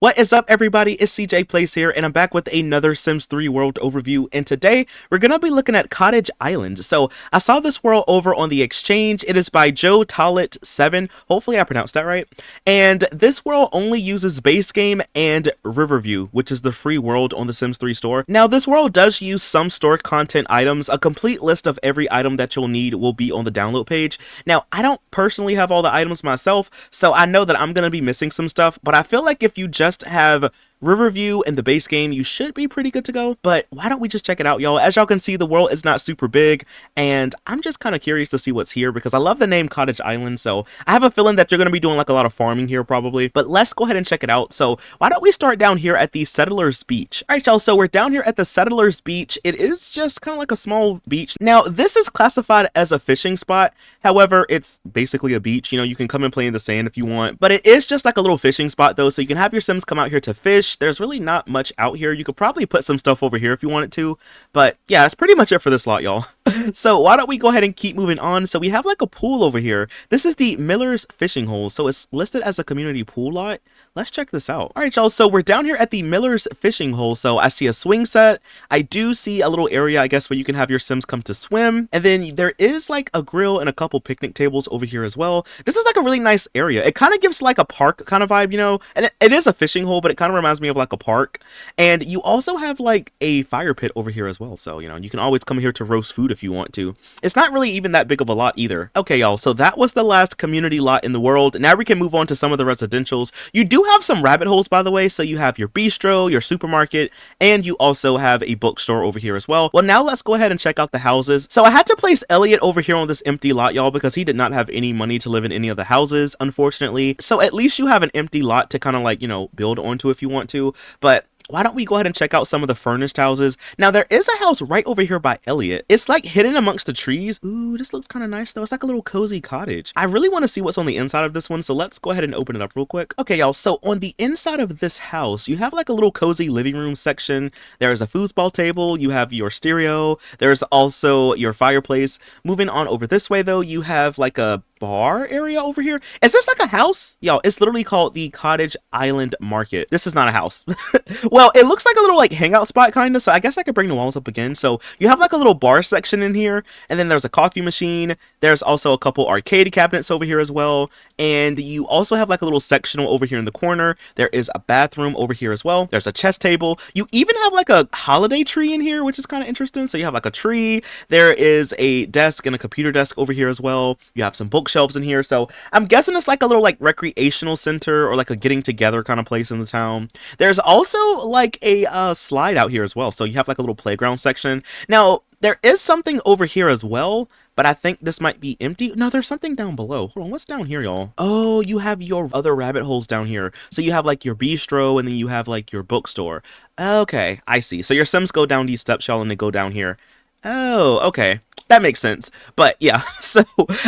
What is up, everybody? It's CJ Plays here, and I'm back with another Sims 3 world overview. And today we're gonna be looking at Cottage Island. So I saw this world over on the exchange. It is by Joe Tollett 7. Hopefully I pronounced that right. And this world only uses base game and Riverview, which is the free world on the Sims 3 store. Now this world does use some store content items. A complete list of every item that you'll need will be on the download page. Now I don't personally have all the items myself, so I know that I'm gonna be missing some stuff. But I feel like if you just have Riverview in the base game, you should be pretty good to go. But why don't we just check it out, y'all? As y'all can see, the world is not super big, and I'm just kind of curious to see what's here because I love the name Cottage Island. So I have a feeling that you're going to be doing like a lot of farming here probably, but let's go ahead and check it out. So why don't we start down here at the Settlers Beach? All right, y'all, so we're down here at the Settlers Beach. It is just kind of like a small beach. Now this is classified as a fishing spot. However, it's basically a beach. You know, you can come and play in the sand if you want, but it is just like a little fishing spot though. So you can have your Sims come out here to fish. There's really not much out here. You could probably put some stuff over here if you wanted to, but yeah, that's pretty much it for this lot, y'all. So why don't we go ahead and keep moving on? So we have like a pool over here. This is the Miller's Fishing Hole, so it's listed as a community pool lot. Let's check this out. All right, y'all, so we're down here at the Miller's Fishing Hole. So I see a swing set. I do see a little area, I guess, where you can have your Sims come to swim. And then there is like a grill and a couple picnic tables over here as well. This is like a really nice area. It kind of gives like a park kind of vibe, you know, and it is a fishing hole, but it kind of reminds me of like a park. And you also have like a fire pit over here as well. So, you know, you can always come here to roast food if you want to. It's not really even that big of a lot either. Okay, y'all, so that was the last community lot in the world. Now we can move on to some of the residentials. You do have some rabbit holes, by the way. So you have your bistro, your supermarket, and you also have a bookstore over here as well. Well, now let's go ahead and check out the houses. So I had to place Elliot over here on this empty lot, y'all, because he did not have any money to live in any of the houses, unfortunately. So at least you have an empty lot to kind of like, you know, build onto if you want to. But why don't we go ahead and check out some of the furnished houses? Now, there is a house right over here by Elliot. It's like hidden amongst the trees. Ooh, this looks kind of nice though. It's like a little cozy cottage. I really want to see what's on the inside of this one, so let's go ahead and open it up real quick. Okay, y'all, so on the inside of this house, you have like a little cozy living room section. There's a foosball table. You have your stereo. There's also your fireplace. Moving on over this way though, you have like a bar area over here. Is this like a house? Y'all, it's literally called the Cottage Island Market. This is not a house. Well, it looks like a little like hangout spot kind of, so I guess I could bring the walls up again. So you have like a little bar section in here, and then there's a coffee machine. There's also a couple arcade cabinets over here as well, and you also have like a little sectional over here in the corner. There is a bathroom over here as well. There's a chess table. You even have like a holiday tree in here, which is kind of interesting. So you have like a tree. There is a desk and a computer desk over here as well. You have some bookshelves in here, so I'm guessing it's like a little like recreational center or like a getting together kind of place in the town. There's also like a slide out here as well, so you have like a little playground section. Now there is something over here as well, but I think this might be empty. No, there's something down below. Hold on, what's down here, y'all? Oh, you have your other rabbit holes down here. So you have like your bistro, and then you have like your bookstore. Okay, I see. So your Sims go down these steps, y'all, and they go down here. Oh, okay. That makes sense. But yeah, so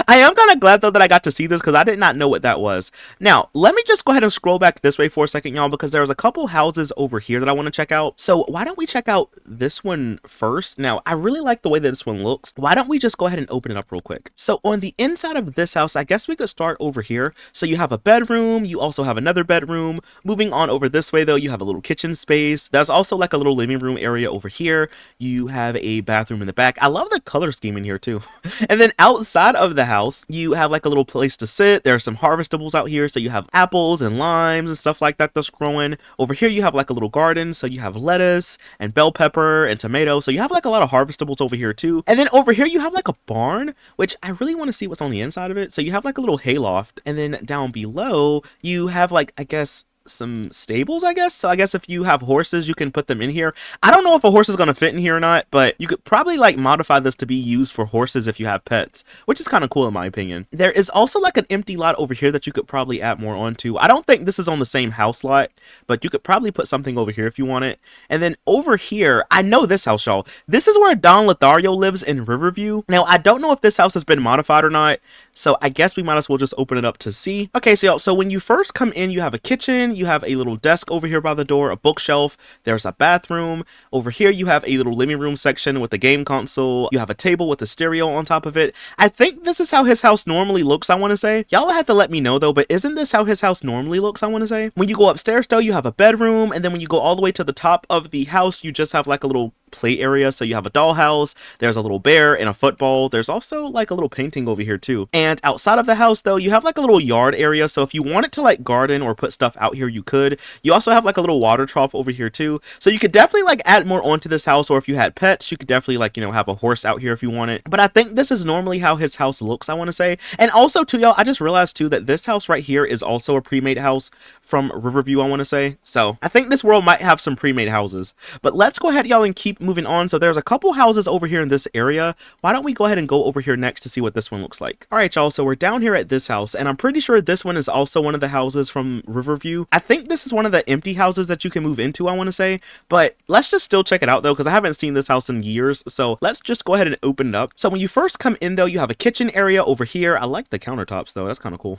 I am kind of glad though that I got to see this because I did not know what that was. Now, let me just go ahead and scroll back this way for a second, y'all, because there's a couple houses over here that I want to check out. So why don't we check out this one first? Now, I really like the way that this one looks. Why don't we just go ahead and open it up real quick? So on the inside of this house, I guess we could start over here. So you have a bedroom. You also have another bedroom. Moving on over this way though, you have a little kitchen space. There's also like a little living room area over here. You have a bathroom in the back. I love the color scheme in here too. And then outside of the house, you have like a little place to sit. There are some harvestables out here. So you have apples and limes and stuff like that that's growing. Over here, you have like a little garden. So you have lettuce and bell pepper and tomato. So you have like a lot of harvestables over here too. And then over here, you have like a barn, which I really want to see what's on the inside of it. So you have like a little hayloft. And then down below, you have like, I guess, some stables, I guess. So I guess if you have horses, you can put them in here. I don't know if a horse is going to fit in here or not, but you could probably like modify this to be used for horses if you have pets, which is kind of cool in my opinion. There is also like an empty lot over here that you could probably add more onto. I don't think this is on the same house lot, but you could probably put something over here if you want it. And then over here, I know this house, y'all. This is where Don Lothario lives in Riverview. Now, I don't know if this house has been modified or not, so I guess we might as well just open it up to see. Okay, so y'all, so when you first come in, you have a kitchen, you have a little desk over here by the door, a bookshelf, there's a bathroom. Over here you have a little living room section with a game console. You have a table with a stereo on top of it. I think this is how his house normally looks, I want to say. Y'all have to let me know though, but isn't this how his house normally looks, I want to say? When you go upstairs though, you have a bedroom, and then when you go all the way to the top of the house, you just have like a little play area. So you have a dollhouse, there's a little bear and a football. There's also like a little painting over here too. And outside of the house though, you have like a little yard area. So if you wanted to like garden or put stuff out here, you could. You also have like a little water trough over here too. So you could definitely like add more onto this house, or if you had pets, you could definitely like, you know, have a horse out here if you want it. But I think this is normally how his house looks, I want to say. And also too, y'all, I just realized too that this house right here is also a pre-made house from Riverview, I want to say. So I think this world might have some pre-made houses. But let's go ahead, y'all, and keep moving on. So there's a couple houses over here in this area. Why don't we go ahead and go over here next to see what this one looks like? All right, y'all, so we're down here at this house, and I'm pretty sure this one is also one of the houses from Riverview. I think this is one of the empty houses that you can move into, I want to say, but let's just still check it out though, because I haven't seen this house in years. So let's just go ahead and open it up. So when you first come in though, you have a kitchen area over here. I like the countertops though, that's kind of cool.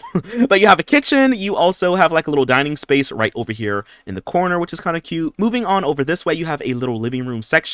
But you have a kitchen. You also have like a little dining space right over here in the corner, which is kind of cute. Moving on over this way, you have a little living room section.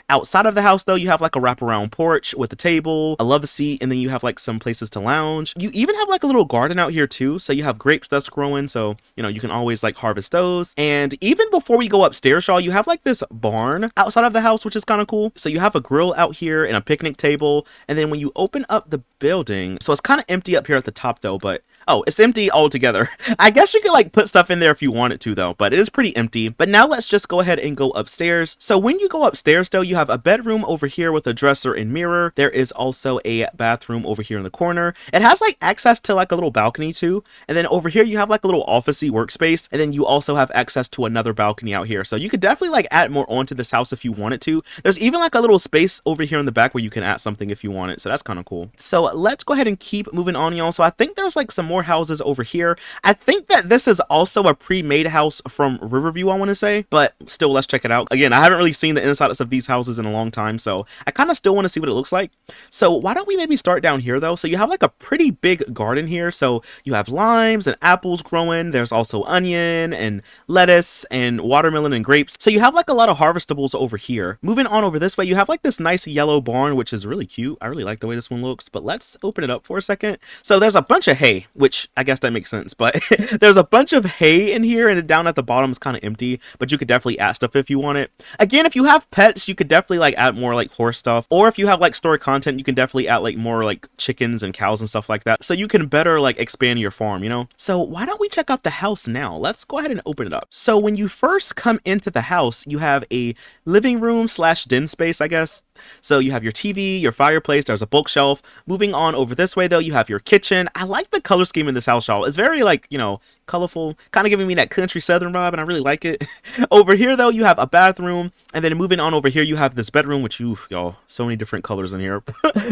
Outside of the house though, you have like a wraparound porch with a table, a love seat, and then you have like some places to lounge. You even have like a little garden out here too. So you have grapes that's growing, so you know you can always like harvest those. And even before we go upstairs, y'all, you have like this barn outside of the house, which is kind of cool. So you have a grill out here and a picnic table. And then when you open up the building, so it's kind of empty up here at the top though, but oh, it's empty altogether. I guess you could like put stuff in there if you wanted to though, but it is pretty empty. But now let's just go ahead and go upstairs. So when you go upstairs though, you have a bedroom over here with a dresser and mirror. There is also a bathroom over here in the corner. It has like access to like a little balcony too. And then over here you have like a little officey workspace. And then you also have access to another balcony out here. So you could definitely like add more onto this house if you wanted to. There's even like a little space over here in the back where you can add something if you want it. So that's kind of cool. So let's go ahead and keep moving on, y'all. So I think there's like some more houses over here. I think that this is also a pre-made house from Riverview, I want to say, but still, let's check it out. Again, I haven't really seen the insides of these houses in a long time, so I kind of still want to see what it looks like. So why don't we maybe start down here though? So you have like a pretty big garden here. So you have limes and apples growing. There's also onion and lettuce and watermelon and grapes. So you have like a lot of harvestables over here. Moving on over this way, you have like this nice yellow barn, which is really cute. I really like the way this one looks, but let's open it up for a second. So there's a bunch of hay, which I guess that makes sense, but there's a bunch of hay in here, and down at the bottom is kind of empty, but you could definitely add stuff if you want it. Again, if you have pets, you could definitely like add more like horse stuff, or if you have like stored content, you can definitely add like more like chickens and cows and stuff like that, so you can better like expand your farm, you know? So why don't we check out the house now? Let's go ahead and open it up. So when you first come into the house, you have a living room slash den space, I guess. So you have your TV, your fireplace, there's a bookshelf. Moving on over this way though, you have your kitchen. I like the color scheme in this house, y'all. It's very like, you know, colorful, kind of giving me that country southern vibe, and I really like it. Over here though, you have a bathroom, and then moving on over here, you have this bedroom, which y'all, so many different colors in here.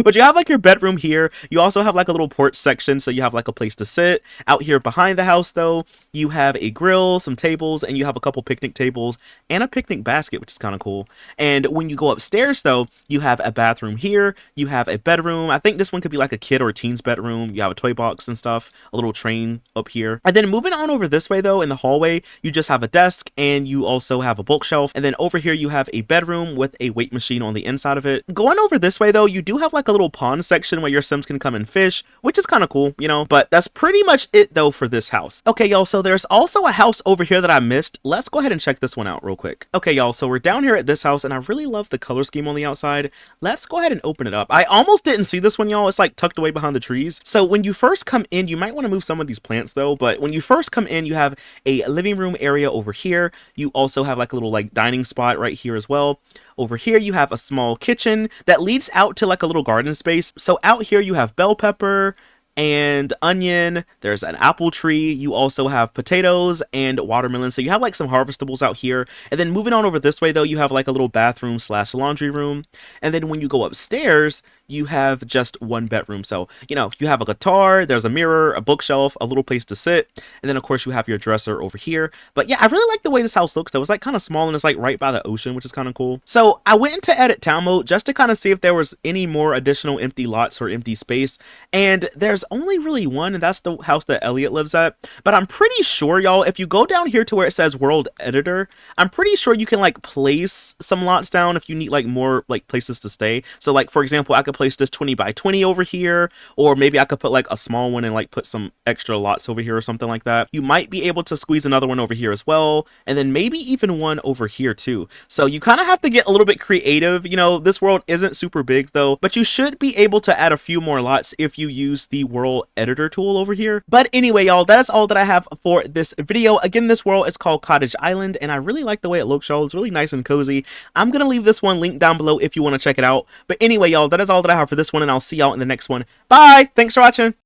But you have like your bedroom here. You also have like a little porch section, so you have like a place to sit. Out here behind the house though, you have a grill, some tables, and you have a couple picnic tables and a picnic basket, which is kind of cool. And when you go upstairs though, you have a bathroom here, you have a bedroom. I think this one could be like a kid or a teen's bedroom. You have a toy box and stuff, a little train up here. And then moving on over this way though, in the hallway, you just have a desk, and you also have a bookshelf. And then over here you have a bedroom with a weight machine on the inside of it. Going over this way though, you do have like a little pond section where your Sims can come and fish, which is kind of cool, you know, but that's pretty much it though for this house. Okay, y'all, so there's also a house over here that I missed. Let's go ahead and check this one out real quick. Okay, y'all, so we're down here at this house, and I really love the color scheme on the outside. Let's go ahead and open it up. I almost didn't see this one, y'all. It's like tucked away behind the trees. So when you first come in, you might want to move some of these plants though, but when you first come in, you have a living room area over here. You also have like a little like dining spot right here as well. Over here, you have a small kitchen that leads out to like a little garden space. So out here, you have bell pepper and onion. There's an apple tree. You also have potatoes and watermelon. So you have like some harvestables out here. And then moving on over this way though, you have like a little bathroom slash laundry room. And then when you go upstairs, you have just one bedroom. So, you know, you have a guitar, there's a mirror, a bookshelf, a little place to sit. And then of course you have your dresser over here. But yeah, I really like the way this house looks though. It's like kind of small, and it's like right by the ocean, which is kind of cool. So I went into edit town mode just to kind of see if there was any more additional empty lots or empty space. And there's only really one, and that's the house that Elliot lives at. But I'm pretty sure, y'all, if you go down here to where it says World Editor, I'm pretty sure you can like place some lots down if you need like more like places to stay. So like, for example, I could place this 20 by 20 over here, or maybe I could put like a small one and like put some extra lots over here or something like that. You might be able to squeeze another one over here as well, and then maybe even one over here too. So you kind of have to get a little bit creative. You know, this world isn't super big though, but you should be able to add a few more lots if you use the world editor tool over here. But anyway, y'all, that is all that I have for this video. Again, this world is called Cottage Island, and I really like the way it looks, y'all. It's really nice and cozy. I'm gonna leave this one linked down below if you want to check it out. But anyway, y'all, that is all that I have for this one, and I'll see y'all in the next one. Bye! Thanks for watching!